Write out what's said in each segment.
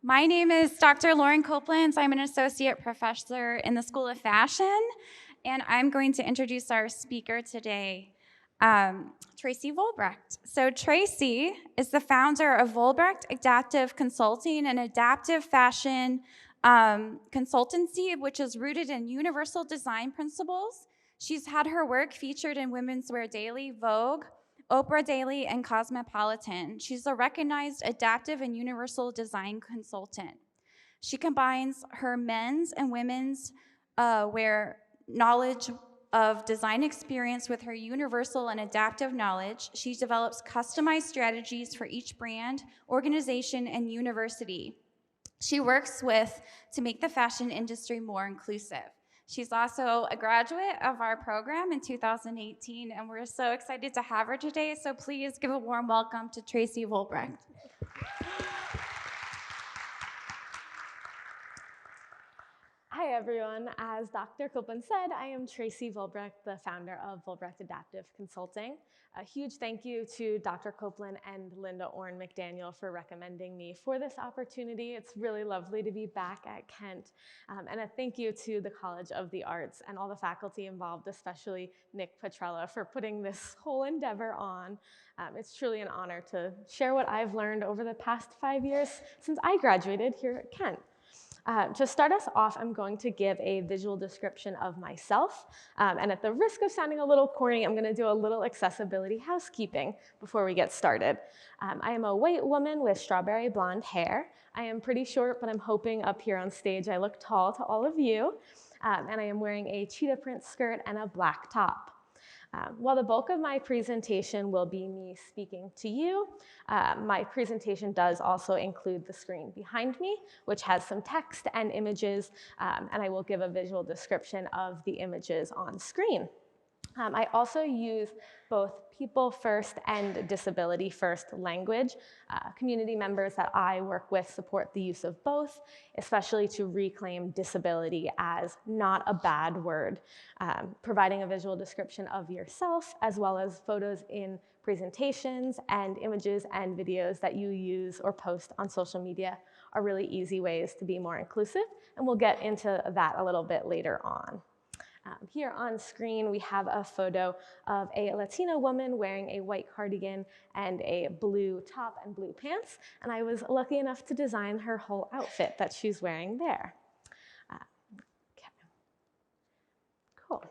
My name is Dr. Lauren Copeland. I'm an associate professor in the School of Fashion, and I'm going to introduce our speaker today, Tracy Vollbrecht. So Tracy is the founder of Vollbrecht Adaptive Consulting, an adaptive fashion consultancy which is rooted in universal design principles. She's had her work featured in Women's Wear Daily, Vogue, Oprah Daily and Cosmopolitan. She's a recognized adaptive and universal design consultant. She combines her men's and women's wear knowledge of design experience with her universal and adaptive knowledge. She develops customized strategies for each brand, organization, and university. She works to make the fashion industry more inclusive. She's also a graduate of our program in 2018, and we're so excited to have her today. So please give a warm welcome to Tracy Vollbrecht. Hi, everyone. As Dr. Copeland said, I am Tracy Vollbrecht, the founder of Vollbrecht Adaptive Consulting. A huge thank you to Dr. Copeland and Linda Orn McDaniel for recommending me for this opportunity. It's really lovely to be back at Kent. And a thank you to the College of the Arts and all the faculty involved, especially Nick Petrella, for putting this whole endeavor on. It's truly an honor to share what I've learned over the past 5 years since I graduated here at Kent. To start us off, I'm going to give a visual description of myself. And at the risk of sounding a little corny, I'm going to do a little accessibility housekeeping before we get started. I am a white woman with strawberry blonde hair. I am pretty short, but I'm hoping up here on stage I look tall to all of you. And I am wearing a cheetah print skirt and a black top. While the bulk of my presentation will be me speaking to you, my presentation does also include the screen behind me, which has some text and images, and I will give a visual description of the images on screen. I also use both people first and disability first language. Community members that I work with support the use of both, especially to reclaim disability as not a bad word. Providing a visual description of yourself, as well as photos in presentations and images and videos that you use or post on social media are really easy ways to be more inclusive, and we'll get into that a little bit later on. Here on screen, we have a photo of a Latina woman wearing a white cardigan and a blue top and blue pants, and I was lucky enough to design her whole outfit that she's wearing there. Okay. Cool.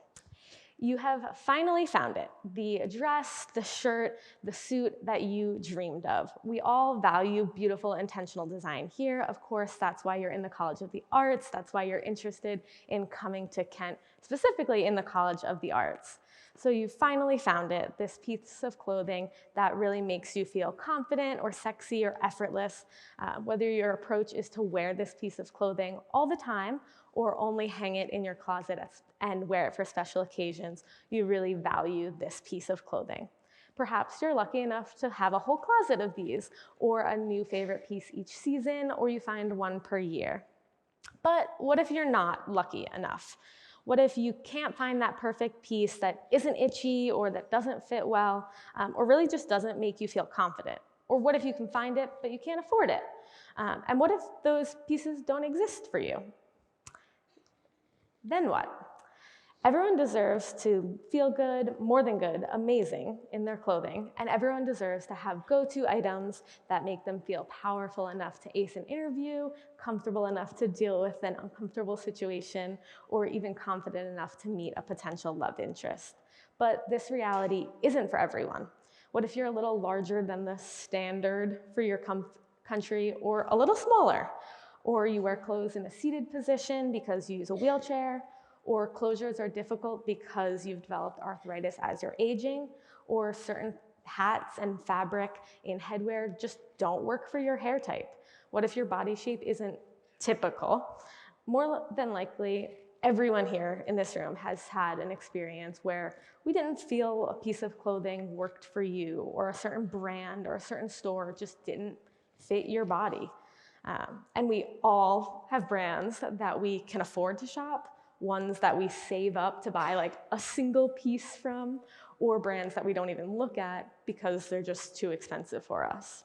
You have finally found it, the dress, the shirt, the suit that you dreamed of. We all value beautiful, intentional design here. Of course, that's why you're in the College of the Arts. That's why you're interested in coming to Kent, specifically in the College of the Arts. So you finally found it, this piece of clothing that really makes you feel confident or sexy or effortless. Whether your approach is to wear this piece of clothing all the time or only hang it in your closet and wear it for special occasions, you really value this piece of clothing. Perhaps you're lucky enough to have a whole closet of these, or a new favorite piece each season, or you find one per year. But what if you're not lucky enough? What if you can't find that perfect piece that isn't itchy or that doesn't fit well, or really just doesn't make you feel confident? Or what if you can find it, but you can't afford it? And what if those pieces don't exist for you? Then what? Everyone deserves to feel good, more than good, amazing in their clothing, and everyone deserves to have go-to items that make them feel powerful enough to ace an interview, comfortable enough to deal with an uncomfortable situation, or even confident enough to meet a potential love interest. But this reality isn't for everyone. What if you're a little larger than the standard for your country, or a little smaller? Or you wear clothes in a seated position because you use a wheelchair, or closures are difficult because you've developed arthritis as you're aging, or certain hats and fabric in headwear just don't work for your hair type. What if your body shape isn't typical? More than likely, everyone here in this room has had an experience where we didn't feel a piece of clothing worked for you, or a certain brand or a certain store just didn't fit your body. And we all have brands that we can afford to shop, ones that we save up to buy like a single piece from, or brands that we don't even look at because they're just too expensive for us.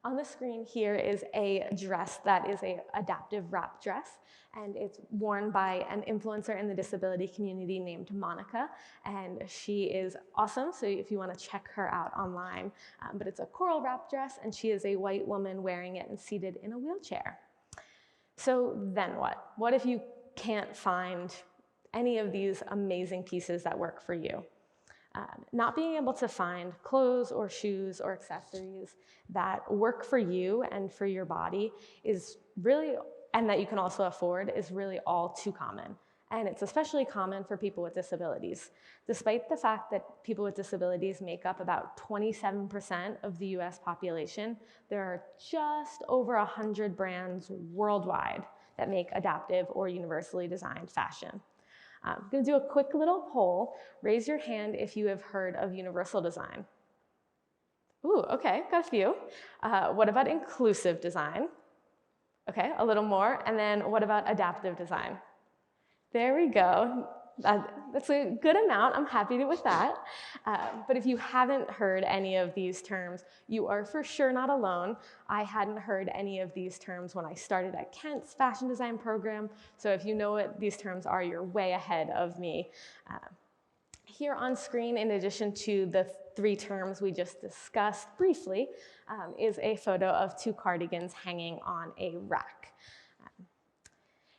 On the screen here is a dress that is an adaptive wrap dress, and it's worn by an influencer in the disability community named Monica, and she is awesome, so if you want to check her out online. But it's a coral wrap dress, and she is a white woman wearing it and seated in a wheelchair. So then what? What if you can't find any of these amazing pieces that work for you? Not being able to find clothes or shoes or accessories that work for you and for your body is really, and that you can also afford, is really all too common. And it's especially common for people with disabilities. Despite the fact that people with disabilities make up about 27% of the US population, there are just over 100 brands worldwide that make adaptive or universally designed fashion. I'm going to do a quick little poll. Raise your hand if you have heard of universal design. Ooh, okay, got a few. What about inclusive design? Okay, a little more. And then what about adaptive design? There we go. That's a good amount. I'm happy with that. But if you haven't heard any of these terms, you are for sure not alone. I hadn't heard any of these terms when I started at Kent's fashion design program. So if you know what these terms are, you're way ahead of me. Here on screen, in addition to the 3 terms we just discussed briefly, is a photo of 2 cardigans hanging on a rack.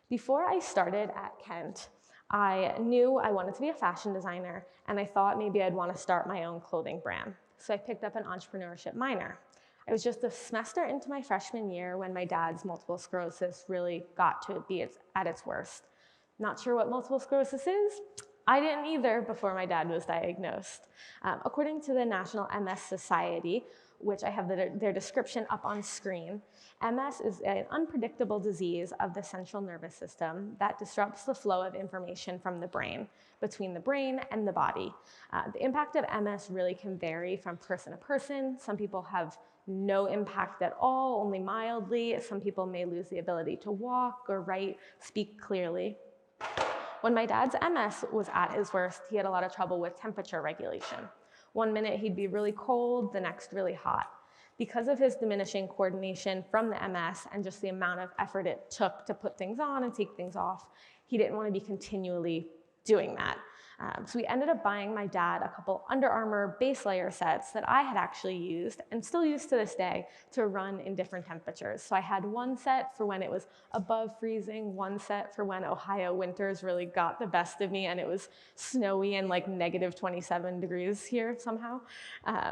Before I started at Kent, I knew I wanted to be a fashion designer, and I thought maybe I'd want to start my own clothing brand. So I picked up an entrepreneurship minor. I was just a semester into my freshman year when my dad's multiple sclerosis really got to be at its worst. Not sure what multiple sclerosis is? I didn't either before my dad was diagnosed. According to the National MS Society, which I have their description up on screen, MS is an unpredictable disease of the central nervous system that disrupts the flow of information from the brain, between the brain and the body. The impact of MS really can vary from person to person. Some people have no impact at all, only mildly. Some people may lose the ability to walk or write, speak clearly. When my dad's MS was at his worst, he had a lot of trouble with temperature regulation. One minute he'd be really cold, the next really hot. Because of his diminishing coordination from the MS and just the amount of effort it took to put things on and take things off, he didn't want to be continually doing that. So we ended up buying my dad a couple Under Armour base layer sets that I had actually used and still use to this day to run in different temperatures. So I had one set for when it was above freezing, one set for when Ohio winters really got the best of me and it was snowy and like negative 27 degrees here somehow.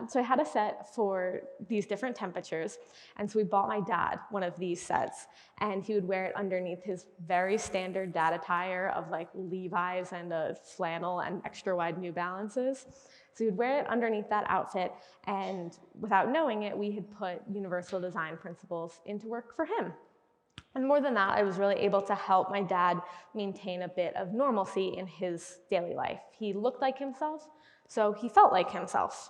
So I had a set for these different temperatures. And so we bought my dad one of these sets, and he would wear it underneath his very standard dad attire of like Levi's and a flannel and extra wide New Balances. So he would wear it underneath that outfit, and without knowing it, we had put universal design principles into work for him. And more than that, I was really able to help my dad maintain a bit of normalcy in his daily life. He looked like himself, so he felt like himself.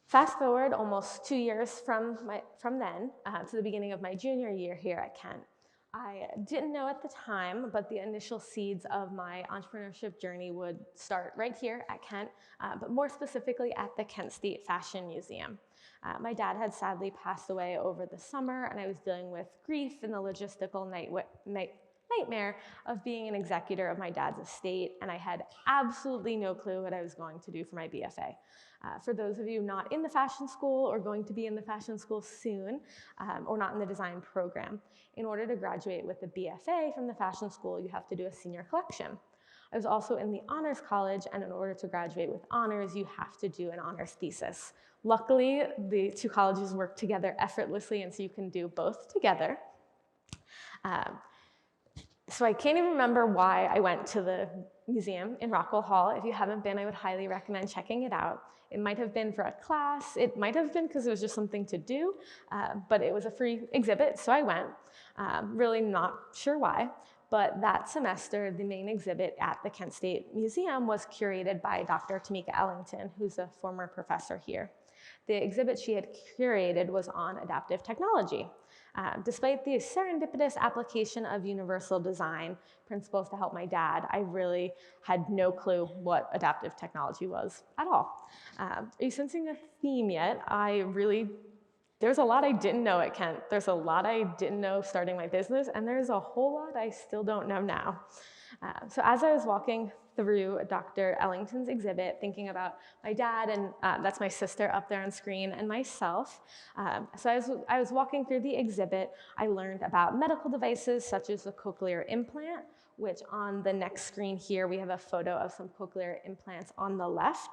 Fast forward almost 2 years from then to the beginning of my junior year here at Kent. I didn't know at the time, but the initial seeds of my entrepreneurship journey would start right here at Kent, but more specifically at the Kent State Fashion Museum. My dad had sadly passed away over the summer, and I was dealing with grief and the logistical nightmare of being an executor of my dad's estate, and I had absolutely no clue what I was going to do for my BFA. For those of you not in the fashion school or going to be in the fashion school soon, or not in the design program, in order to graduate with the BFA from the fashion school, you have to do a senior collection. I was also in the honors college, and in order to graduate with honors, you have to do an honors thesis. Luckily, the 2 colleges work together effortlessly, and so you can do both together. So I can't even remember why I went to the museum in Rockwell Hall. If you haven't been, I would highly recommend checking it out. It might have been for a class. It might have been because it was just something to do, but it was a free exhibit, so I went. Really not sure why, but that semester, the main exhibit at the Kent State Museum was curated by Dr. Tamika Ellington, who's a former professor here. The exhibit she had curated was on adaptive technology. Despite the serendipitous application of universal design principles to help my dad, I really had no clue what adaptive technology was at all. Are you sensing a theme yet? There's a lot I didn't know at Kent. There's a lot I didn't know starting my business, and there's a whole lot I still don't know now. So as I was walking through Dr. Ellington's exhibit, thinking about my dad, and that's my sister up there on screen, and myself. So as I was walking through the exhibit, I learned about medical devices such as the cochlear implant, which on the next screen here, we have a photo of some cochlear implants on the left,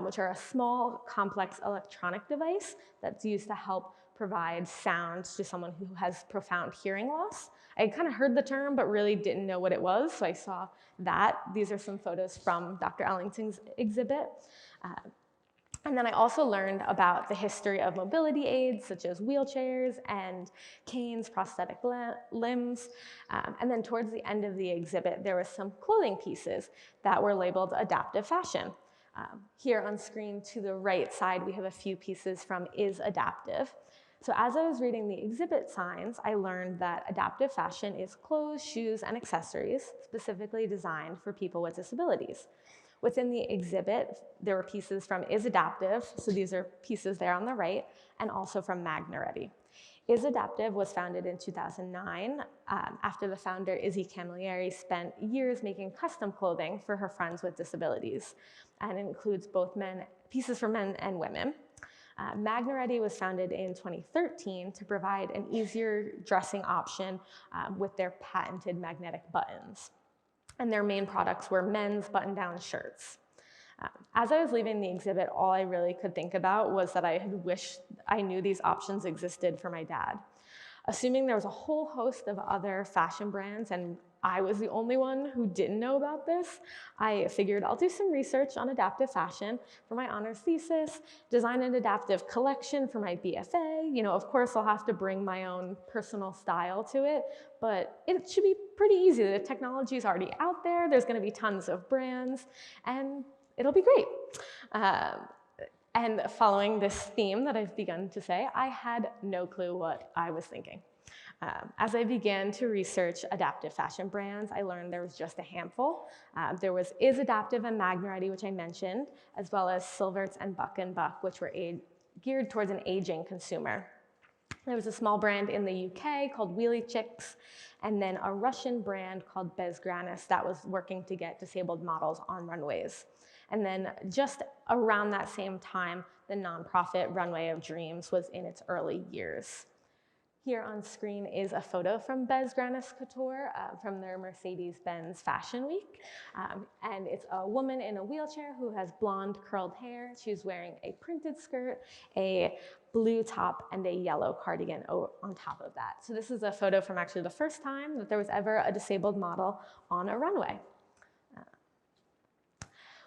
which are a small, complex electronic device that's used to help provide sound to someone who has profound hearing loss. I kind of heard the term, but really didn't know what it was, so I saw that. These are some photos from Dr. Ellington's exhibit. And then I also learned about the history of mobility aids, such as wheelchairs and canes, prosthetic limbs. And then towards the end of the exhibit, there were some clothing pieces that were labeled adaptive fashion. Here on screen to the right side, we have a few pieces from Is Adaptive. So as I was reading the exhibit signs, I learned that adaptive fashion is clothes, shoes, and accessories specifically designed for people with disabilities. Within the exhibit, there were pieces from Is Adaptive, so these are pieces there on the right, and also from Magna Ready. Is Adaptive was founded in 2009 after the founder, Izzy Camilleri, spent years making custom clothing for her friends with disabilities, and it includes both pieces for men and women. Magna Ready was founded in 2013 to provide an easier dressing option with their patented magnetic buttons. And their main products were men's button-down shirts. As I was leaving the exhibit, all I really could think about was that I had wished I knew these options existed for my dad. Assuming there was a whole host of other fashion brands and I was the only one who didn't know about this, I figured I'll do some research on adaptive fashion for my honors thesis, design an adaptive collection for my BFA. You know, of course, I'll have to bring my own personal style to it, but it should be pretty easy. The technology is already out there. There's going to be tons of brands, and it'll be great. And following this theme that I've begun to say, I had no clue what I was thinking. As I began to research adaptive fashion brands, I learned there was just a handful. There was Is Adaptive and Magna Ready, which I mentioned, as well as Silverts and Buck & Buck, which were geared towards an aging consumer. There was a small brand in the UK called Wheelie Chicks, and then a Russian brand called Bezgranis that was working to get disabled models on runways. And then just around that same time, the nonprofit Runway of Dreams was in its early years. Here on screen is a photo from Bezgranis Couture from their Mercedes-Benz Fashion Week. And it's a woman in a wheelchair who has blonde curled hair. She's wearing a printed skirt, a blue top, and a yellow cardigan on top of that. So this is a photo from actually the first time that there was ever a disabled model on a runway.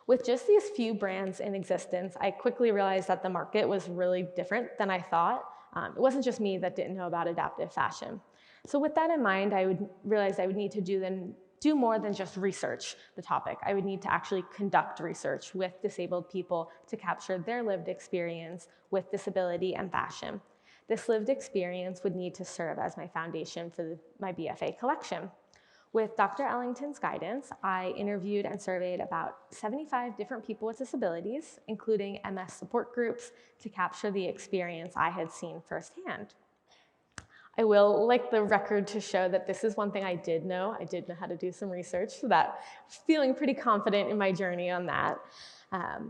With just these few brands in existence, I quickly realized that the market was really different than I thought. It wasn't just me that didn't know about adaptive fashion. So with that in mind, I realized I would need to do more than just research the topic. I would need to actually conduct research with disabled people to capture their lived experience with disability and fashion. This lived experience would need to serve as my foundation for my BFA collection. With Dr. Ellington's guidance, I interviewed and surveyed about 75 different people with disabilities, including MS support groups, to capture the experience I had seen firsthand. I will like the record to show that this is one thing I did know. I did know how to do some research, so that feeling pretty confident in my journey on that.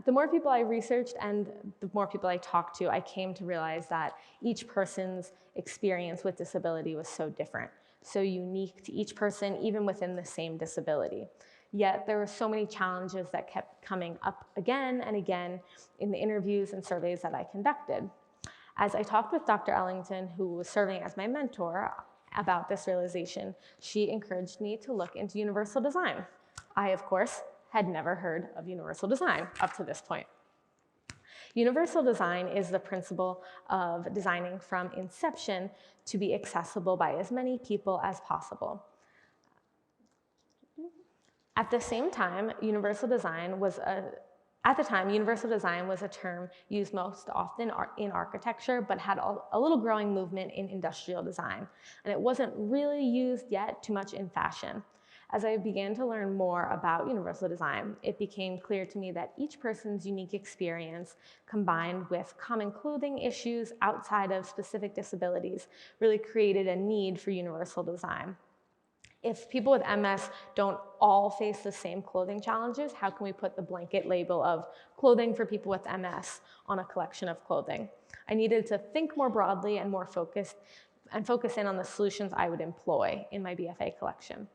The more people I researched and the more people I talked to, I came to realize that each person's experience with disability was so different, so unique to each person, even within the same disability. Yet there were so many challenges that kept coming up again and again in the interviews and surveys that I conducted. As I talked with Dr. Ellington, who was serving as my mentor, about this realization, she encouraged me to look into universal design. I, of course, had never heard of universal design up to this point. Universal design is the principle of designing from inception to be accessible by as many people as possible. At the same time, universal design was At the time, universal design was a term used most often in architecture, but had a little growing movement in industrial design. And it wasn't really used yet too much in fashion. As I began to learn more about universal design, it became clear to me that each person's unique experience, combined with common clothing issues outside of specific disabilities, really created a need for universal design. If people with MS don't all face the same clothing challenges, how can we put the blanket label of clothing for people with MS on a collection of clothing? I needed to think more broadly and focus in on the solutions I would employ in my BFA collection.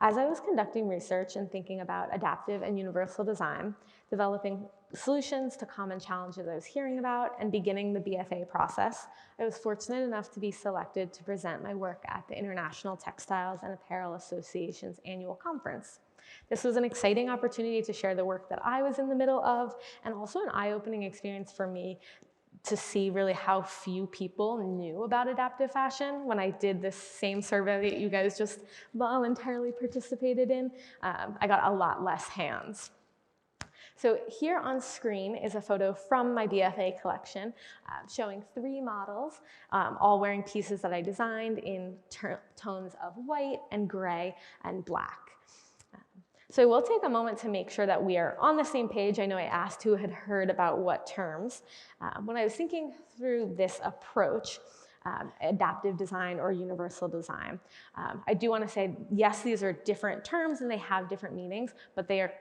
As I was conducting research and thinking about adaptive and universal design, developing solutions to common challenges I was hearing about, and beginning the BFA process, I was fortunate enough to be selected to present my work at the International Textiles and Apparel Association's annual conference. This was an exciting opportunity to share the work that I was in the middle of, and also an eye-opening experience for me to see really how few people knew about adaptive fashion. When I did this same survey that you guys just voluntarily participated in, I got a lot less hands. So here on screen is a photo from my BFA collection showing 3 models, all wearing pieces that I designed in tones of white and gray and black. So we'll take a moment to make sure that we are on the same page. I know I asked who had heard about what terms. When I was thinking through this approach, adaptive design or universal design, I do want to say, yes, these are different terms and they have different meanings, but they are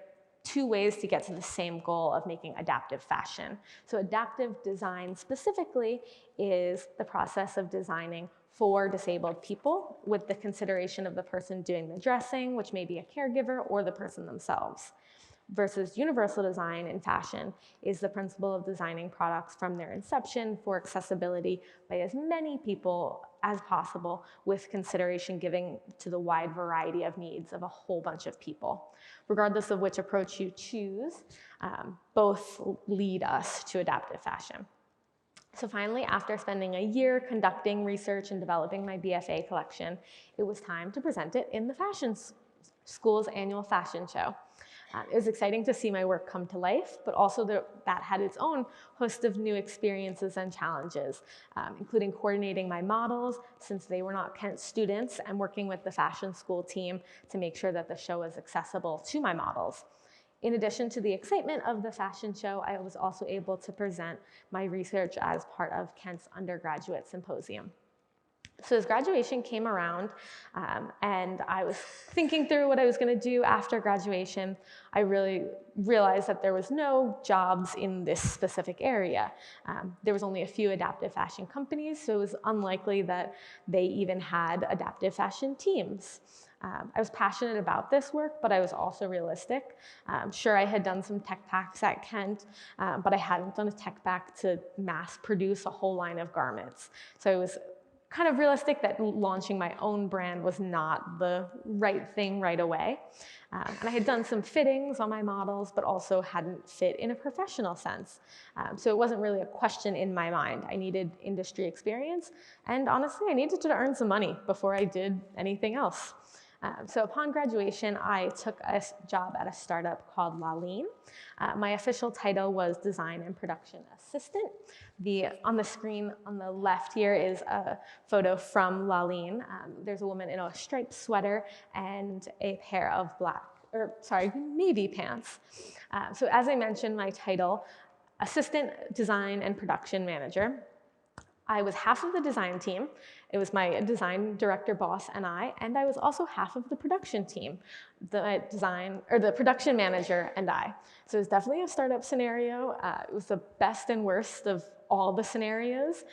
2 ways to get to the same goal of making adaptive fashion. So adaptive design specifically is the process of designing for disabled people with the consideration of the person doing the dressing, which may be a caregiver or the person themselves. Versus universal design in fashion is the principle of designing products from their inception for accessibility by as many people as possible, with consideration given to the wide variety of needs of a whole bunch of people. Regardless of which approach you choose, both lead us to adaptive fashion. So finally, after spending a year conducting research and developing my BFA collection, it was time to present it in the fashion school's annual fashion show. It was exciting to see my work come to life, but also that had its own host of new experiences and challenges, including coordinating my models since they were not Kent students, and working with the fashion school team to make sure that the show was accessible to my models. In addition to the excitement of the fashion show, I was also able to present my research as part of Kent's undergraduate symposium. So as graduation came around and I was thinking through what I was going to do after graduation, I really realized that there was no jobs in this specific area. There was only a few adaptive fashion companies, so it was unlikely that they even had adaptive fashion teams. I was passionate about this work, but I was also realistic. Sure, I had done some tech packs at Kent, but I hadn't done a tech pack to mass produce a whole line of garments. So I was kind of realistic that launching my own brand was not the right thing right away. And I had done some fittings on my models, but also hadn't fit in a professional sense. So it wasn't really a question in my mind. I needed industry experience, and honestly, I needed to earn some money before I did anything else. So upon graduation, I took a job at a startup called Ligne. My official title was Design and Production Assistant. On the screen on the left here is a photo from Ligne. There's a woman in a striped sweater and a pair of navy pants. So as I mentioned, my title, Assistant Design and Production Manager. I was half of the design team. It was my design director boss and I was also half of the production team, the production manager and I. So it was definitely a startup scenario. It was the best and worst of all the scenarios.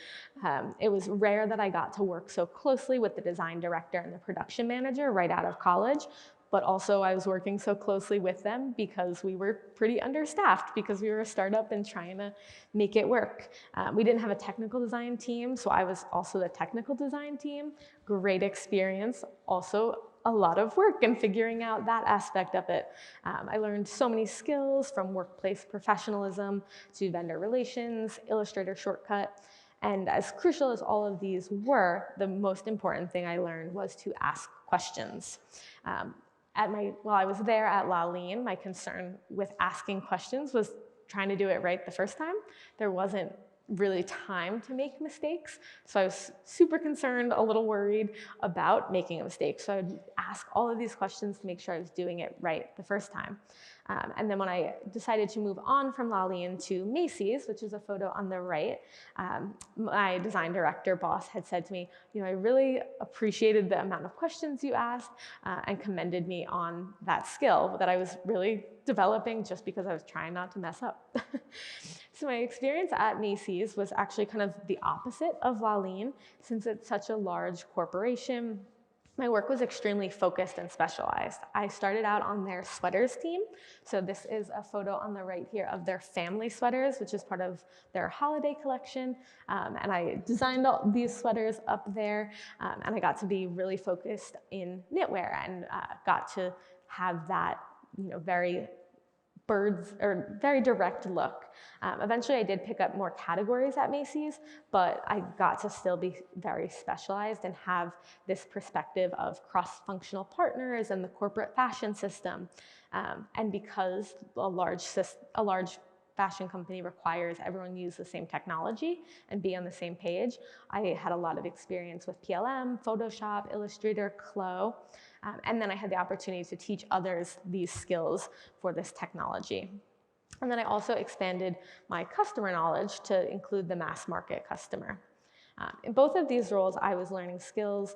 It was rare that I got to work so closely with the design director and the production manager right out of college, but also I was working so closely with them because we were pretty understaffed because we were a startup and trying to make it work. We didn't have a technical design team, so I was also the technical design team. Great experience, also a lot of work in figuring out that aspect of it. I learned so many skills from workplace professionalism to vendor relations, Illustrator Shortcut, and as crucial as all of these were, the most important thing I learned was to ask questions. while I was there at Ligne, my concern with asking questions was trying to do it right the first time. There wasn't really time to make mistakes. So I was super concerned, a little worried about making a mistake. So I'd ask all of these questions to make sure I was doing it right the first time. And then when I decided to move on from Ligne to Macy's, which is a photo on the right, my design director boss had said to me, I really appreciated the amount of questions you asked and commended me on that skill that I was really developing just because I was trying not to mess up. So my experience at Macy's was actually kind of the opposite of Ligne, since it's such a large corporation. My work was extremely focused and specialized. I started out on their sweaters team. So this is a photo on the right here of their family sweaters, which is part of their holiday collection. And I designed all these sweaters up there. And I got to be really focused in knitwear and got to have that, very direct look. Eventually I did pick up more categories at Macy's, but I got to still be very specialized and have this perspective of cross-functional partners and the corporate fashion system. And because a large fashion company requires everyone use the same technology and be on the same page, I had a lot of experience with PLM, Photoshop, Illustrator, Clo. And then I had the opportunity to teach others these skills for this technology. And then I also expanded my customer knowledge to include the mass market customer. In both of these roles, I was learning skills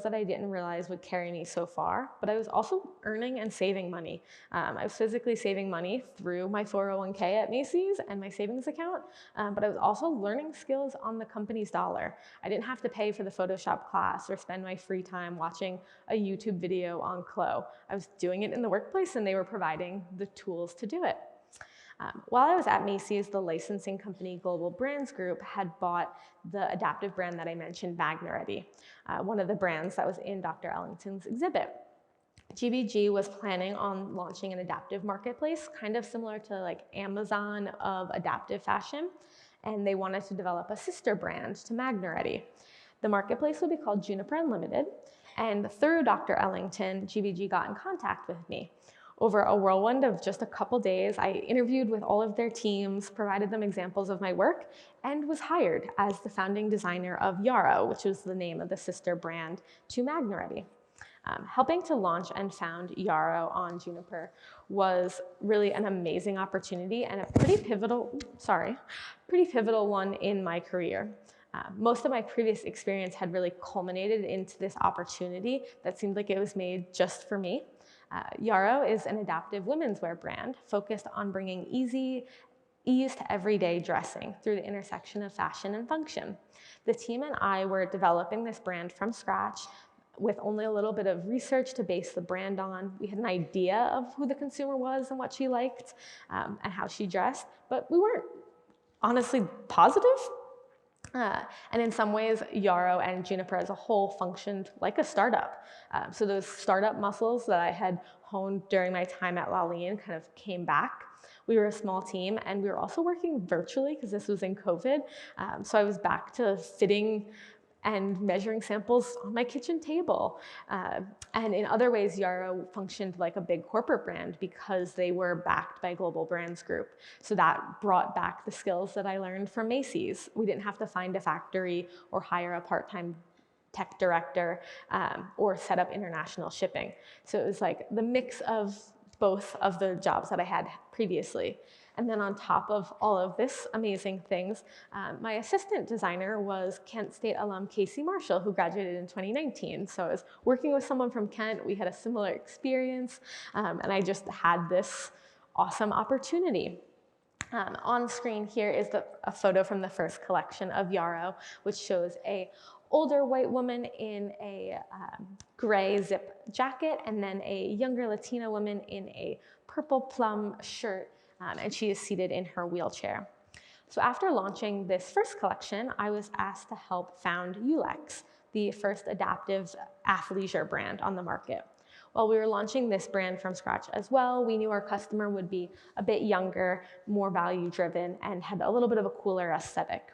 that I didn't realize would carry me so far, but I was also earning and saving money. I was physically saving money through my 401k at Macy's and my savings account, but I was also learning skills on the company's dollar. I didn't have to pay for the Photoshop class or spend my free time watching a YouTube video on Clo. I was doing it in the workplace and they were providing the tools to do it. While I was at Macy's, the licensing company Global Brands Group had bought the adaptive brand that I mentioned, Magnaready, one of the brands that was in Dr. Ellington's exhibit. GBG was planning on launching an adaptive marketplace, kind of similar to like Amazon of adaptive fashion, and they wanted to develop a sister brand to Magnaready. The marketplace would be called JuniperUNLTD, and through Dr. Ellington, GBG got in contact with me. Over a whirlwind of just a couple days, I interviewed with all of their teams, provided them examples of my work, and was hired as the founding designer of Yarrow, which was the name of the sister brand to Magnaready. Helping to launch and found Yarrow on Juniper was really an amazing opportunity and a pretty pivotal one in my career. Most of my previous experience had really culminated into this opportunity that seemed like it was made just for me. Yarrow is an adaptive women's wear brand focused on bringing ease to everyday dressing through the intersection of fashion and function. The team and I were developing this brand from scratch with only a little bit of research to base the brand on. We had an idea of who the consumer was and what she liked and how she dressed, but we weren't honestly positive. And in some ways, Yarrow and Juniper as a whole functioned like a startup. So those startup muscles that I had honed during my time at Ligne kind of came back. We were a small team and we were also working virtually because this was in COVID. So I was back to fitting and measuring samples on my kitchen table. And in other ways, Yarrow functioned like a big corporate brand because they were backed by Global Brands Group. So that brought back the skills that I learned from Macy's. We didn't have to find a factory or hire a part-time tech director or set up international shipping. So it was like the mix of both of the jobs that I had previously. And then on top of all of this amazing things, my assistant designer was Kent State alum Casey Marshall, who graduated in 2019. So I was working with someone from Kent. We had a similar experience, and I just had this awesome opportunity. On screen here is a photo from the first collection of Yarrow, which shows a older white woman in a gray zip jacket, and then a younger Latina woman in a purple plum shirt. And she is seated in her wheelchair. So after launching this first collection, I was asked to help found ULEX, the first adaptive athleisure brand on the market. While we were launching this brand from scratch as well, we knew our customer would be a bit younger, more value-driven, and had a little bit of a cooler aesthetic.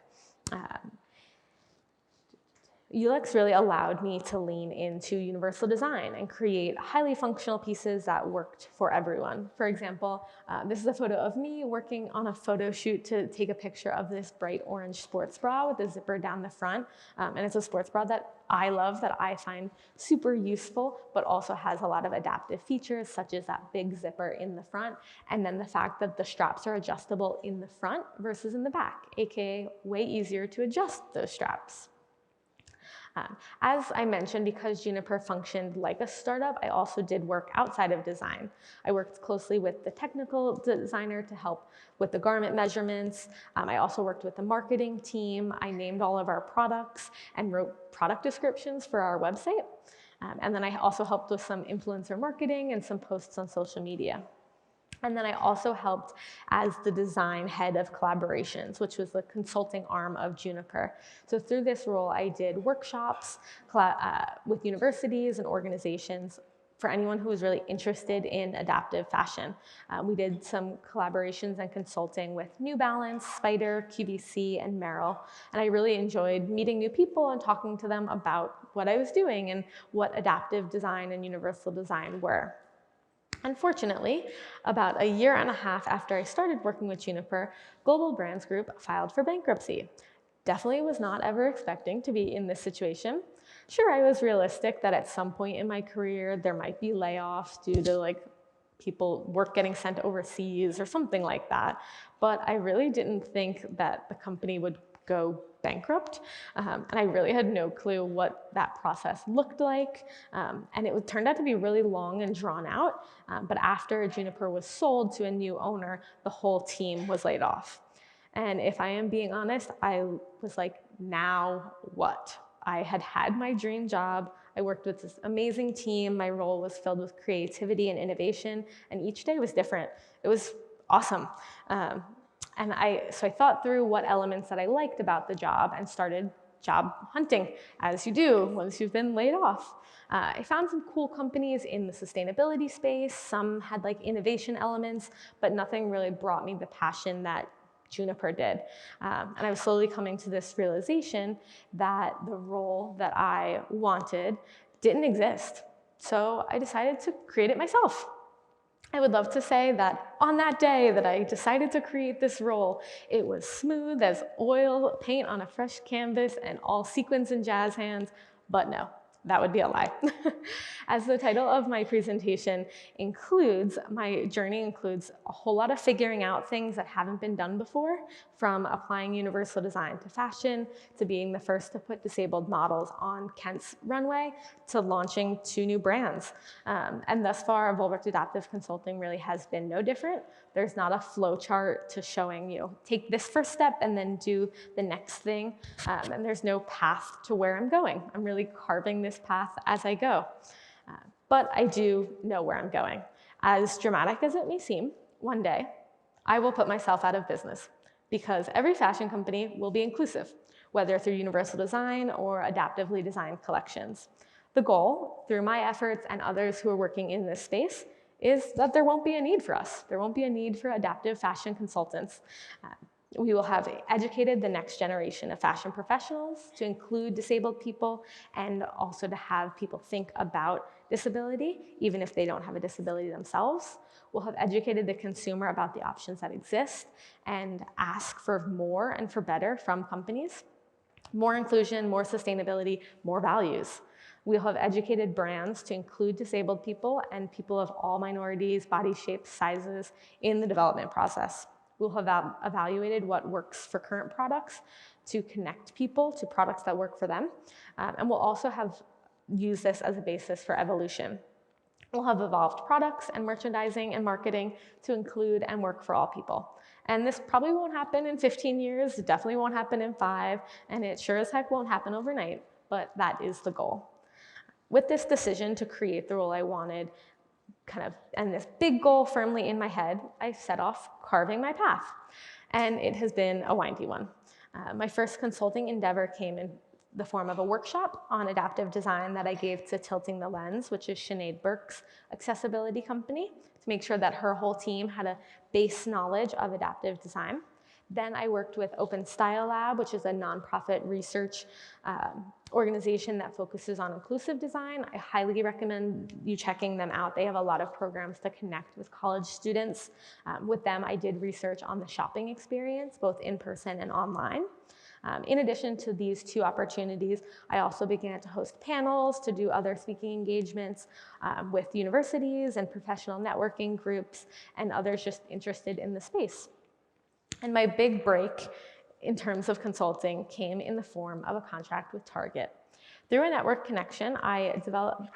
ULEX really allowed me to lean into universal design and create highly functional pieces that worked for everyone. For example, this is a photo of me working on a photo shoot to take a picture of this bright orange sports bra with a zipper down the front. And it's a sports bra that I love, that I find super useful, but also has a lot of adaptive features, such as that big zipper in the front, and then the fact that the straps are adjustable in the front versus in the back, aka way easier to adjust those straps. As I mentioned, because Juniper functioned like a startup, I also did work outside of design. I worked closely with the technical designer to help with the garment measurements. I also worked with the marketing team. I named all of our products and wrote product descriptions for our website. And then I also helped with some influencer marketing and some posts on social media. And then I also helped as the design head of collaborations, which was the consulting arm of Juniper. So through this role, I did workshops with universities and organizations for anyone who was really interested in adaptive fashion. We did some collaborations and consulting with New Balance, Spider, QVC, and Merrill. And I really enjoyed meeting new people and talking to them about what I was doing and what adaptive design and universal design were. Unfortunately, about a year and a half after I started working with Juniper, Global Brands Group filed for bankruptcy. Definitely was not ever expecting to be in this situation. Sure, I was realistic that at some point in my career, there might be layoffs due to work getting sent overseas or something like that. But I really didn't think that the company would go bankrupt. And I really had no clue what that process looked like. And it turned out to be really long and drawn out. But after Juniper was sold to a new owner, the whole team was laid off. And if I am being honest, I was like, now what? I had had my dream job. I worked with this amazing team. My role was filled with creativity and innovation, and each day was different. It was awesome. So I thought through what elements that I liked about the job and started job hunting, as you do once you've been laid off. I found some cool companies in the sustainability space. Some had innovation elements, but nothing really brought me the passion that Juniper did. And I was slowly coming to this realization that the role that I wanted didn't exist. So I decided to create it myself. I would love to say that on that day that I decided to create this role, it was smooth as oil paint on a fresh canvas and all sequins and jazz hands, but no, that would be a lie. As the title of my presentation includes, my journey includes a whole lot of figuring out things that haven't been done before, from applying universal design to fashion, to being the first to put disabled models on Kent's runway, to launching 2 new brands. And thus far, Vollbrecht Adaptive Consulting really has been no different. There's not a flow chart to showing, take this first step and then do the next thing. And there's no path to where I'm going. I'm really carving this path as I go. But I do know where I'm going. As dramatic as it may seem, one day I will put myself out of business, because every fashion company will be inclusive, whether through universal design or adaptively designed collections. The goal, through my efforts and others who are working in this space, is that there won't be a need for us. There won't be a need for adaptive fashion consultants. We will have educated the next generation of fashion professionals to include disabled people, and also to have people think about disability, even if they don't have a disability themselves. We'll have educated the consumer about the options that exist and ask for more and for better from companies. More inclusion, more sustainability, more values. We'll have educated brands to include disabled people and people of all minorities, body shapes, sizes in the development process. We'll have evaluated what works for current products to connect people to products that work for them. And we'll also have used this as a basis for evolution. We'll have evolved products and merchandising and marketing to include and work for all people. And this probably won't happen in 15 years, it definitely won't happen in 5, and it sure as heck won't happen overnight, but that is the goal. With this decision to create the role I wanted, and this big goal firmly in my head, I set off carving my path. And it has been a windy one. My first consulting endeavor came in the form of a workshop on adaptive design that I gave to Tilting the Lens, which is Sinead Burke's accessibility company, to make sure that her whole team had a base knowledge of adaptive design. Then I worked with Open Style Lab, which is a nonprofit research organization that focuses on inclusive design. I highly recommend you checking them out. They have a lot of programs to connect with college students. With them, I did research on the shopping experience, both in person and online. In addition to these two opportunities, I also began to host panels, to do other speaking engagements with universities and professional networking groups and others just interested in the space. And my big break in terms of consulting came in the form of a contract with Target. Through a network connection, I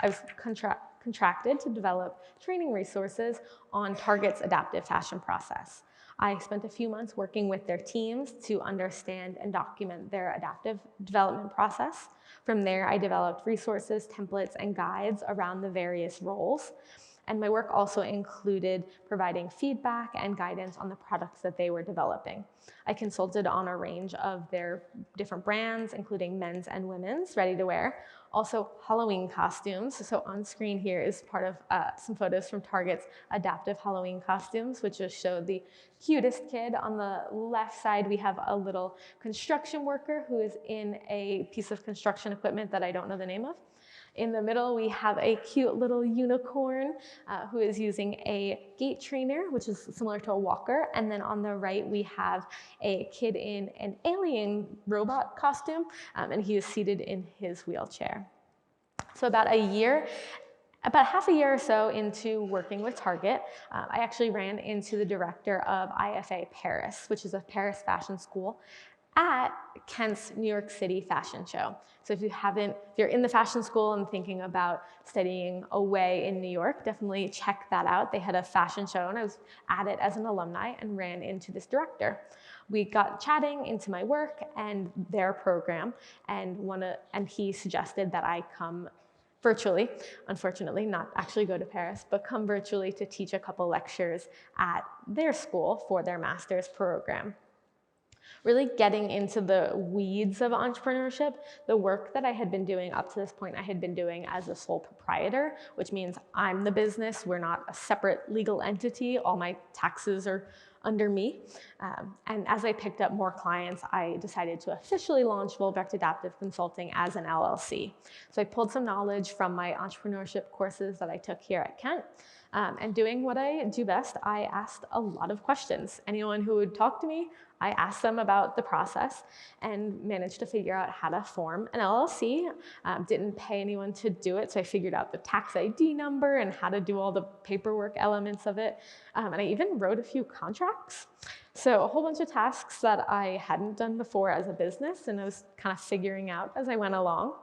was contracted to develop training resources on Target's adaptive fashion process. I spent a few months working with their teams to understand and document their adaptive development process. From there, I developed resources, templates, and guides around the various roles. And my work also included providing feedback and guidance on the products that they were developing. I consulted on a range of their different brands, including men's and women's ready-to-wear, also Halloween costumes. So on screen here is part of some photos from Target's adaptive Halloween costumes, which just show the cutest kid. On the left side, we have a little construction worker who is in a piece of construction equipment that I don't know the name of. In the middle, we have a cute little unicorn who is using a gait trainer, which is similar to a walker. And then on the right, we have a kid in an alien robot costume, and he is seated in his wheelchair. So about half a year or so into working with Target, I actually ran into the director of IFA Paris, which is a Paris fashion school, at Kent's New York City fashion show. So if you're in the fashion school and thinking about studying away in New York, definitely check that out. They had a fashion show and I was at it as an alumni and ran into this director. We got chatting into my work and their program, and he suggested that I come virtually, unfortunately, not actually go to Paris, but come virtually to teach a couple lectures at their school for their master's program. Really getting into the weeds of entrepreneurship, the work that I had been doing up to this point, I had been doing as a sole proprietor, which means I'm the business. We're not a separate legal entity. All my taxes are under me. And as I picked up more clients, I decided to officially launch Vollbrecht Adaptive Consulting as an LLC. So I pulled some knowledge from my entrepreneurship courses that I took here at Kent. And doing what I do best, I asked a lot of questions. Anyone who would talk to me, I asked them about the process and managed to figure out how to form an LLC. Didn't pay anyone to do it, so I figured out the tax ID number and how to do all the paperwork elements of it. And I even wrote a few contracts. So a whole bunch of tasks that I hadn't done before as a business, and I was kind of figuring out as I went along.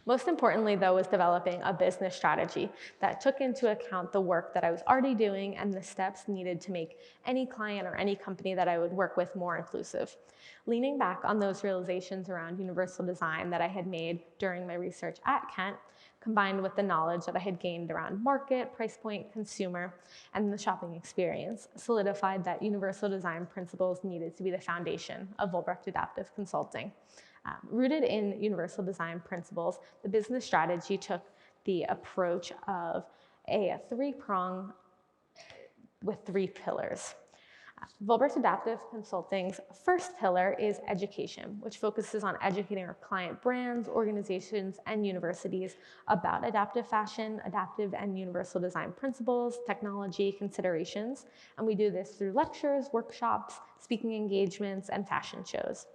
Most importantly, though, was developing a business strategy that took into account the work that I was already doing and the steps needed to make any client or any company that I would work with more inclusive. Leaning back on those realizations around universal design that I had made during my research at Kent, combined with the knowledge that I had gained around market, price point, consumer, and the shopping experience, solidified that universal design principles needed to be the foundation of Vollbrecht Adaptive Consulting. Rooted in universal design principles, the business strategy took the approach of a three-prong with three pillars. Vollbrecht Adaptive Consulting's first pillar is education, which focuses on educating our client brands, organizations, and universities about adaptive fashion, adaptive and universal design principles, technology considerations, and we do this through lectures, workshops, speaking engagements, and fashion shows.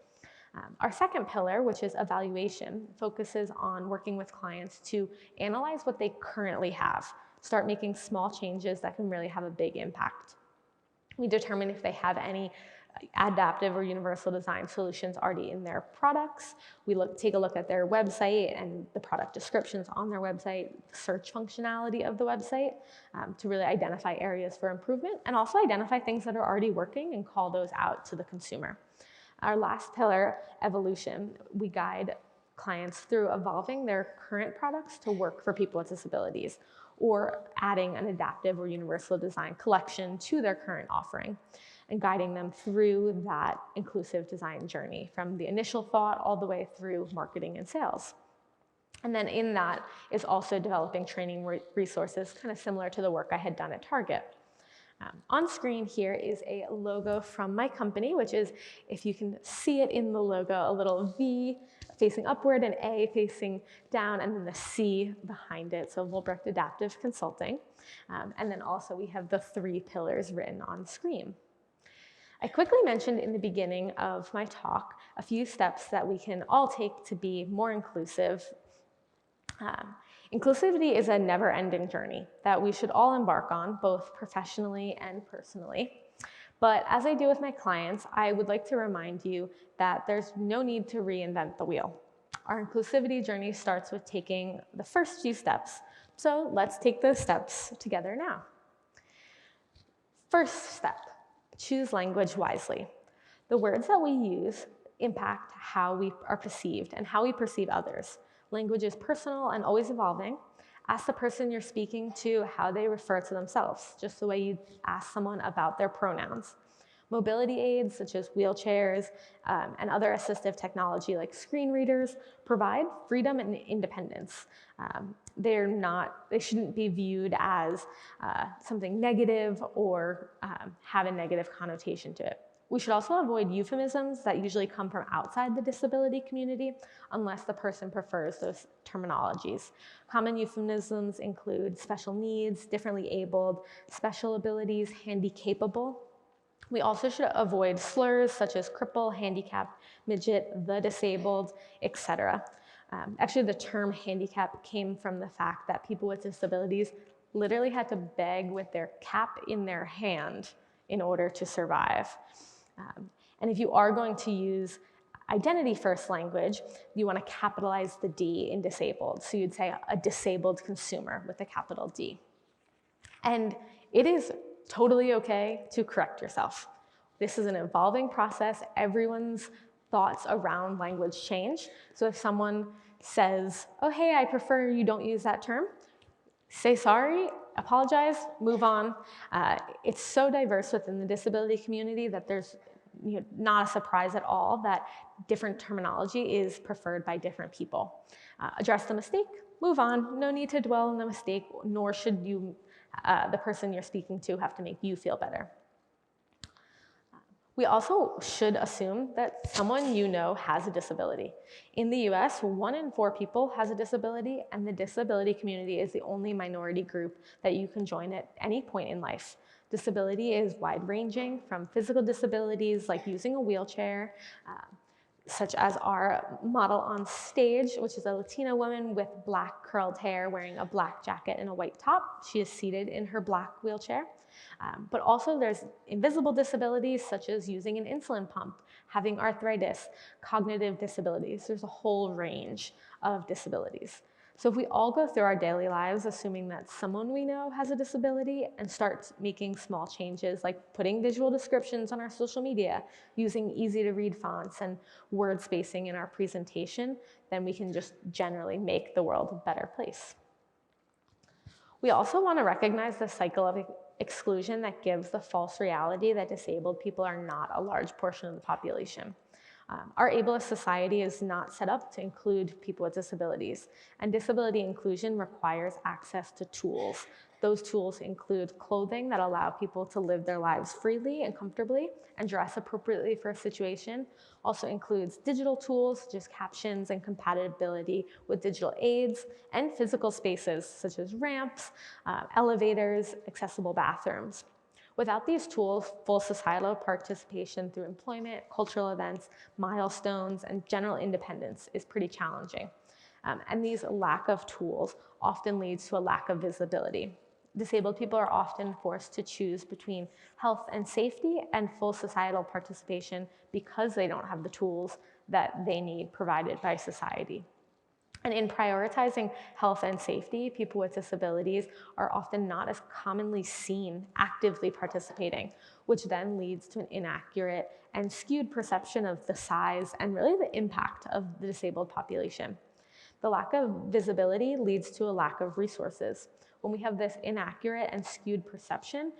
Our second pillar, which is evaluation, focuses on working with clients to analyze what they currently have, start making small changes that can really have a big impact. We determine if they have any adaptive or universal design solutions already in their products. We take a look at their website and the product descriptions on their website, search functionality of the website to really identify areas for improvement, and also identify things that are already working and call those out to the consumer. Our last pillar, evolution, we guide clients through evolving their current products to work for people with disabilities, or adding an adaptive or universal design collection to their current offering, and guiding them through that inclusive design journey from the initial thought all the way through marketing and sales. And then in that is also developing training resources, kind of similar to the work I had done at Target. On screen here is a logo from my company, which is, if you can see it in the logo, a little V facing upward, an A facing down, and then the C behind it, so Vollbrecht Adaptive Consulting. And then also we have the 3 pillars written on screen. I quickly mentioned in the beginning of my talk a few steps that we can all take to be more inclusive. Inclusivity is a never-ending journey that we should all embark on, both professionally and personally. But as I do with my clients, I would like to remind you that there's no need to reinvent the wheel. Our inclusivity journey starts with taking the first few steps. So let's take those steps together now. First step, choose language wisely. The words that we use impact how we are perceived and how we perceive others. Language is personal and always evolving. Ask the person you're speaking to how they refer to themselves, just the way you ask someone about their pronouns. Mobility aids such as wheelchairs and other assistive technology like screen readers provide freedom and independence. They shouldn't be viewed as something negative or have a negative connotation to it. We should also avoid euphemisms that usually come from outside the disability community unless the person prefers those terminologies. Common euphemisms include special needs, differently abled, special abilities, handy-capable. We also should avoid slurs such as cripple, handicapped, midget, the disabled, etc. Actually, the term handicap came from the fact that people with disabilities literally had to beg with their cap in their hand in order to survive. And if you are going to use identity-first language, you want to capitalize the D in disabled. So you'd say a disabled consumer with a capital D. And it is totally okay to correct yourself. This is an evolving process. Everyone's thoughts around language change. So if someone says, oh, hey, I prefer you don't use that term, say sorry, apologize, move on. It's so diverse within the disability community that there's not a surprise at all that different terminology is preferred by different people. Address the mistake, move on. No need to dwell on the mistake, nor should you, the person you're speaking to, have to make you feel better. We also should assume that someone you know has a disability. In the US, 1 in 4 people has a disability, and the disability community is the only minority group that you can join at any point in life. Disability is wide-ranging, from physical disabilities like using a wheelchair, such as our model on stage, which is a Latina woman with black curled hair wearing a black jacket and a white top. She is seated in her black wheelchair. But also there's invisible disabilities such as using an insulin pump, having arthritis, cognitive disabilities. There's a whole range of disabilities. So if we all go through our daily lives assuming that someone we know has a disability and start making small changes like putting visual descriptions on our social media, using easy to read fonts and word spacing in our presentation, then we can just generally make the world a better place. We also want to recognize the cycle of exclusion that gives the false reality that disabled people are not a large portion of the population. Our ableist society is not set up to include people with disabilities, and disability inclusion requires access to tools. Those tools include clothing that allow people to live their lives freely and comfortably and dress appropriately for a situation. Also includes digital tools such as captions and compatibility with digital aids, and physical spaces such as ramps, elevators, accessible bathrooms. Without these tools, full societal participation through employment, cultural events, milestones, and general independence is pretty challenging. And these lack of tools often leads to a lack of visibility. Disabled people are often forced to choose between health and safety and full societal participation because they don't have the tools that they need provided by society. And in prioritizing health and safety, people with disabilities are often not as commonly seen actively participating, which then leads to an inaccurate and skewed perception of the size and really the impact of the disabled population. The lack of visibility leads to a lack of resources. When we have this inaccurate and skewed perception,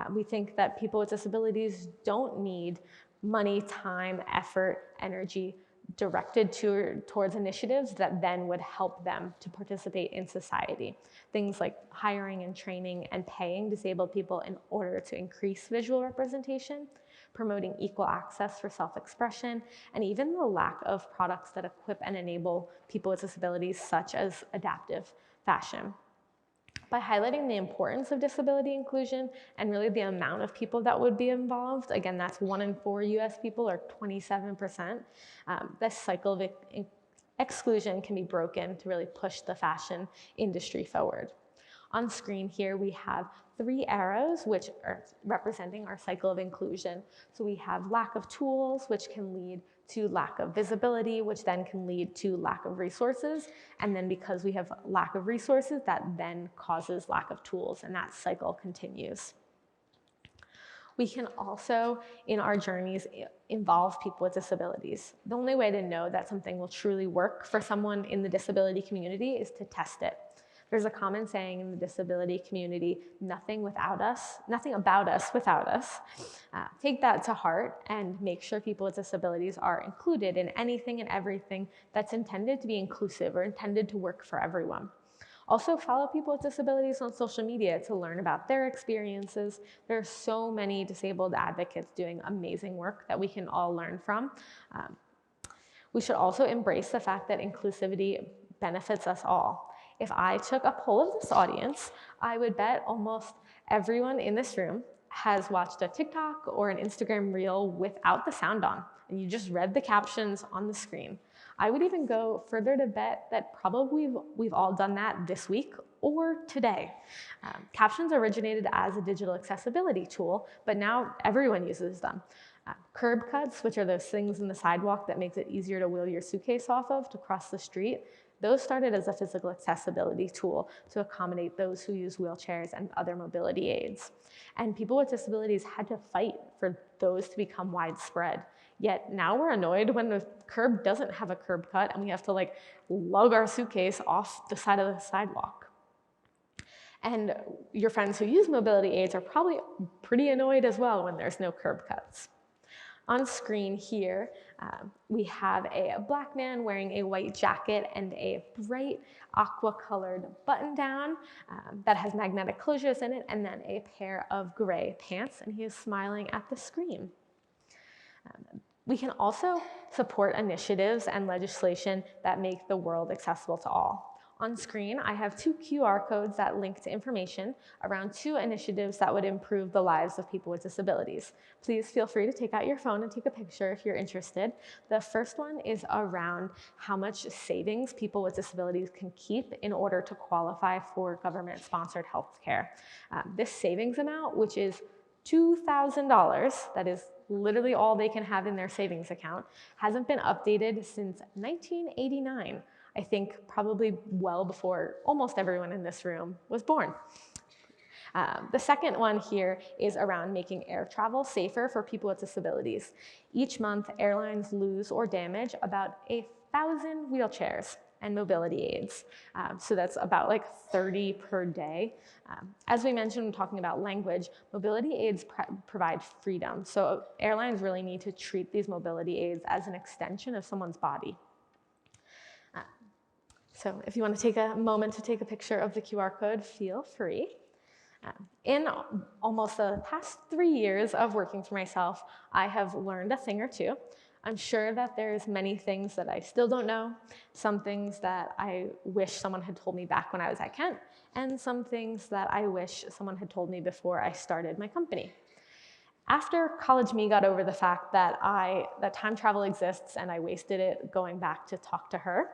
we think that people with disabilities don't need money, time, effort, energy, directed towards initiatives that then would help them to participate in society. Things like hiring and training and paying disabled people in order to increase visual representation, promoting equal access for self-expression, and even the lack of products that equip and enable people with disabilities, such as adaptive fashion. By highlighting the importance of disability inclusion and really the amount of people that would be involved, again, that's 1 in 4 US people, or 27%, this cycle of exclusion can be broken to really push the fashion industry forward. On screen here, we have 3 arrows, which are representing our cycle of inclusion. So we have lack of tools, which can lead to lack of visibility, which then can lead to lack of resources. And then because we have lack of resources, that then causes lack of tools, and that cycle continues. We can also, in our journeys, involve people with disabilities. The only way to know that something will truly work for someone in the disability community is to test it. There's a common saying in the disability community, nothing about us without us. Take that to heart and make sure people with disabilities are included in anything and everything that's intended to be inclusive or intended to work for everyone. Also, follow people with disabilities on social media to learn about their experiences. There are so many disabled advocates doing amazing work that we can all learn from. We should also embrace the fact that inclusivity benefits us all. If I took a poll of this audience, I would bet almost everyone in this room has watched a TikTok or an Instagram reel without the sound on, and you just read the captions on the screen. I would even go further to bet that probably we've all done that this week or today. Captions originated as a digital accessibility tool, but now everyone uses them. Curb cuts, which are those things in the sidewalk that makes it easier to wheel your suitcase off of to cross the street, those started as a physical accessibility tool to accommodate those who use wheelchairs and other mobility aids. And people with disabilities had to fight for those to become widespread. Yet now we're annoyed when the curb doesn't have a curb cut and we have to lug our suitcase off the side of the sidewalk. And your friends who use mobility aids are probably pretty annoyed as well when there's no curb cuts. On screen here, we have a black man wearing a white jacket and a bright aqua-colored button-down that has magnetic closures in it, and then a pair of gray pants, and he is smiling at the screen. We can also support initiatives and legislation that make the world accessible to all. On screen, I have 2 QR codes that link to information around 2 initiatives that would improve the lives of people with disabilities. Please feel free to take out your phone and take a picture if you're interested. The first one is around how much savings people with disabilities can keep in order to qualify for government-sponsored health care. This savings amount, which is $2,000, that is literally all they can have in their savings account, hasn't been updated since 1989. I think probably well before almost everyone in this room was born. The second one here is around making air travel safer for people with disabilities. Each month, airlines lose or damage about 1,000 wheelchairs and mobility aids. So that's about 30 per day. As we mentioned when talking about language, mobility aids provide freedom. So airlines really need to treat these mobility aids as an extension of someone's body. So if you want to take a moment to take a picture of the QR code, feel free. In almost the past 3 years of working for myself, I have learned a thing or two. I'm sure that there's many things that I still don't know, some things that I wish someone had told me back when I was at Kent, and some things that I wish someone had told me before I started my company. After college me got over the fact that time travel exists and I wasted it going back to talk to her,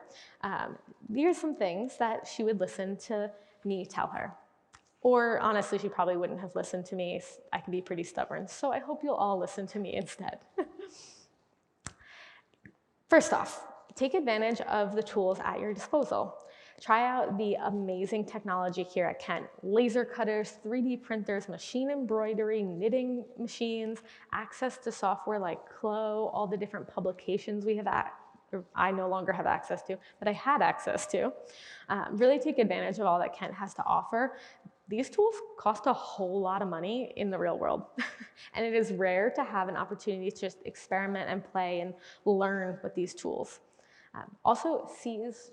here's some things that she would listen to me tell her. Or honestly, she probably wouldn't have listened to me. I can be pretty stubborn, so I hope you'll all listen to me instead. First off, take advantage of the tools at your disposal. Try out the amazing technology here at Kent. Laser cutters, 3D printers, machine embroidery, knitting machines, access to software like Clo, all the different publications we have I no longer have access to, that I had access to. Really take advantage of all that Kent has to offer. These tools cost a whole lot of money in the real world, and it is rare to have an opportunity to just experiment and play and learn with these tools. Also, seize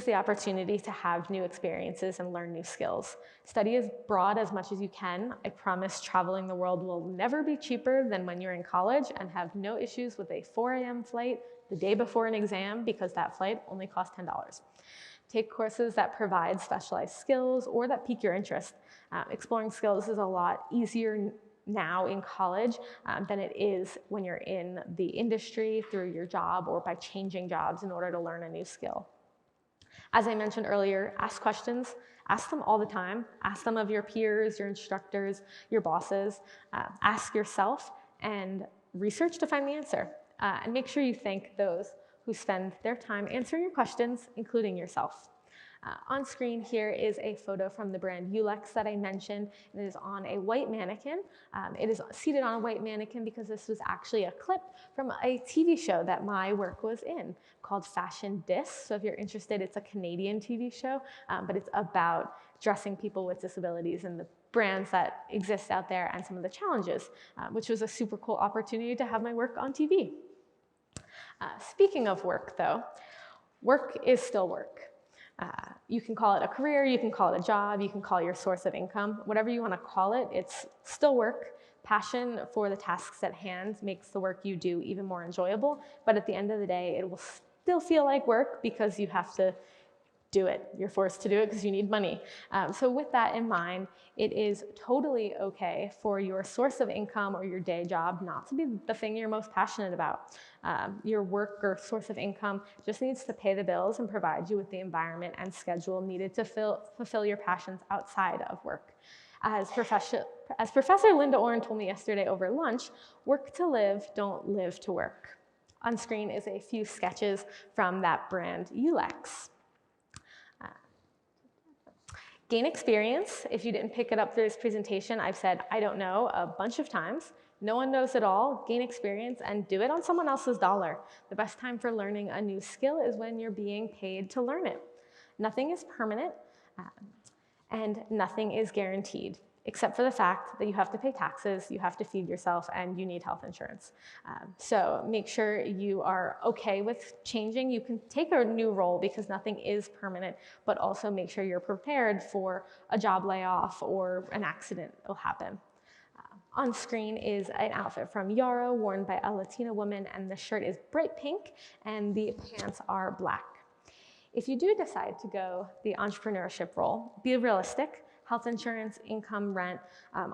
the opportunity to have new experiences and learn new skills. Study as broad as much as you can. I promise traveling the world will never be cheaper than when you're in college, and have no issues with a 4 a.m. flight the day before an exam, because that flight only costs $10. Take courses that provide specialized skills or that pique your interest. Exploring skills is a lot easier now in college than it is when you're in the industry through your job or by changing jobs in order to learn a new skill. As I mentioned earlier, ask questions. Ask them all the time. Ask them of your peers, your instructors, your bosses. Ask yourself and research to find the answer. And make sure you thank those who spend their time answering your questions, including yourself. On screen here is a photo from the brand ULEX that I mentioned. It is on a white mannequin. It is seated on a white mannequin because this was actually a clip from a TV show that my work was in called Fashion Dis. So if you're interested, it's a Canadian TV show, but it's about dressing people with disabilities and the brands that exist out there and some of the challenges, which was a super cool opportunity to have my work on TV. Speaking of work though, work is still work. You can call it a career, you can call it a job, you can call it your source of income, whatever you want to call it, it's still work. Passion for the tasks at hand makes the work you do even more enjoyable, but at the end of the day, it will still feel like work because you have to do it. You're forced to do it because you need money. So with that in mind, it is totally okay for your source of income or your day job not to be the thing you're most passionate about. Your work or source of income just needs to pay the bills and provide you with the environment and schedule needed to fulfill your passions outside of work. As Professor Linda Orn told me yesterday over lunch, work to live, don't live to work. On screen is a few sketches from that brand ULEX. Gain experience. If you didn't pick it up through this presentation, I've said, I don't know a bunch of times. No one knows it all. Gain experience and do it on someone else's dollar. The best time for learning a new skill is when you're being paid to learn it. Nothing is permanent and nothing is guaranteed, except for the fact that you have to pay taxes, you have to feed yourself, and you need health insurance. So make sure you are okay with changing. You can take a new role because nothing is permanent, but also make sure you're prepared for a job layoff or an accident will happen. On screen is an outfit from Yarrow worn by a Latina woman, and the shirt is bright pink and the pants are black. If you do decide to go the entrepreneurship role, be realistic. Health insurance, income, rent,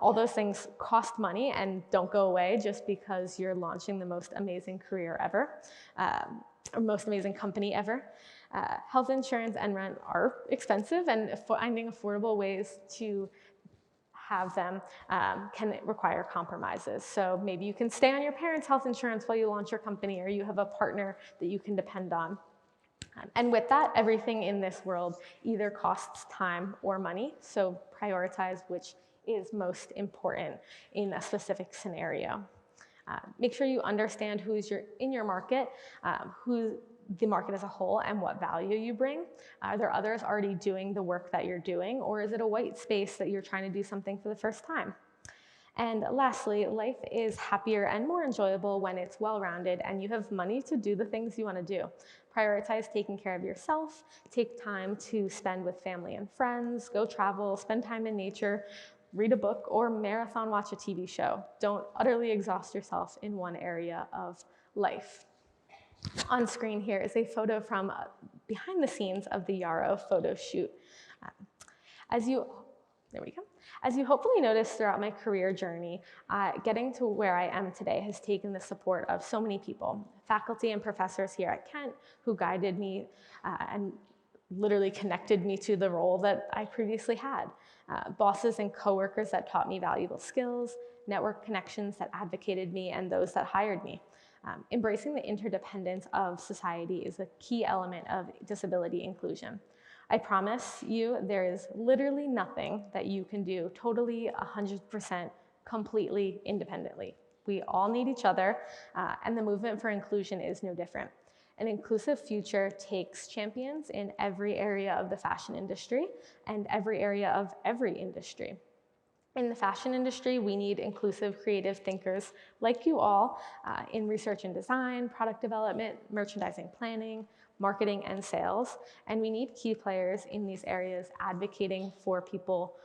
all those things cost money and don't go away just because you're launching the most amazing career ever, or most amazing company ever. Health insurance and rent are expensive, and finding affordable ways to have them can require compromises. So maybe you can stay on your parents' health insurance while you launch your company, or you have a partner that you can depend on. And with that, everything in this world either costs time or money, so prioritize which is most important in a specific scenario. Make sure you understand who's in your market, who the market as a whole, and what value you bring. Are there others already doing the work that you're doing, or is it a white space that you're trying to do something for the first time? And lastly, life is happier and more enjoyable when it's well-rounded and you have money to do the things you want to do. Prioritize taking care of yourself, take time to spend with family and friends, go travel, spend time in nature, read a book, or marathon watch a TV show. Don't utterly exhaust yourself in one area of life. On screen here is a photo from behind the scenes of the Yarrow photo shoot. There we go. As you hopefully noticed throughout my career journey, getting to where I am today has taken the support of so many people, faculty and professors here at Kent who guided me and literally connected me to the role that I previously had, bosses and coworkers that taught me valuable skills, network connections that advocated me, and those that hired me. Embracing the interdependence of society is a key element of disability inclusion. I promise you there is literally nothing that you can do totally 100% completely independently. We all need each other, and the movement for inclusion is no different. An inclusive future takes champions in every area of the fashion industry and every area of every industry. In the fashion industry, we need inclusive creative thinkers like you all in research and design, product development, merchandising planning, marketing, and sales. And we need key players in these areas advocating for people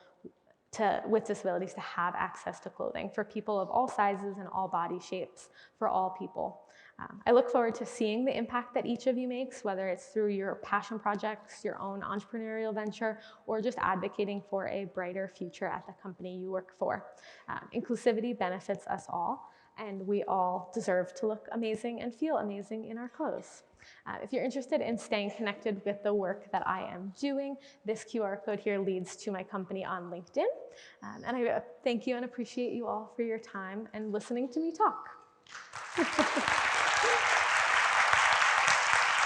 with disabilities to have access to clothing, for people of all sizes and all body shapes, for all people. I look forward to seeing the impact that each of you makes, whether it's through your passion projects, your own entrepreneurial venture, or just advocating for a brighter future at the company you work for. Inclusivity benefits us all, and we all deserve to look amazing and feel amazing in our clothes. If you're interested in staying connected with the work that I am doing, this QR code here leads to my company on LinkedIn. And I thank you and appreciate you all for your time and listening to me talk.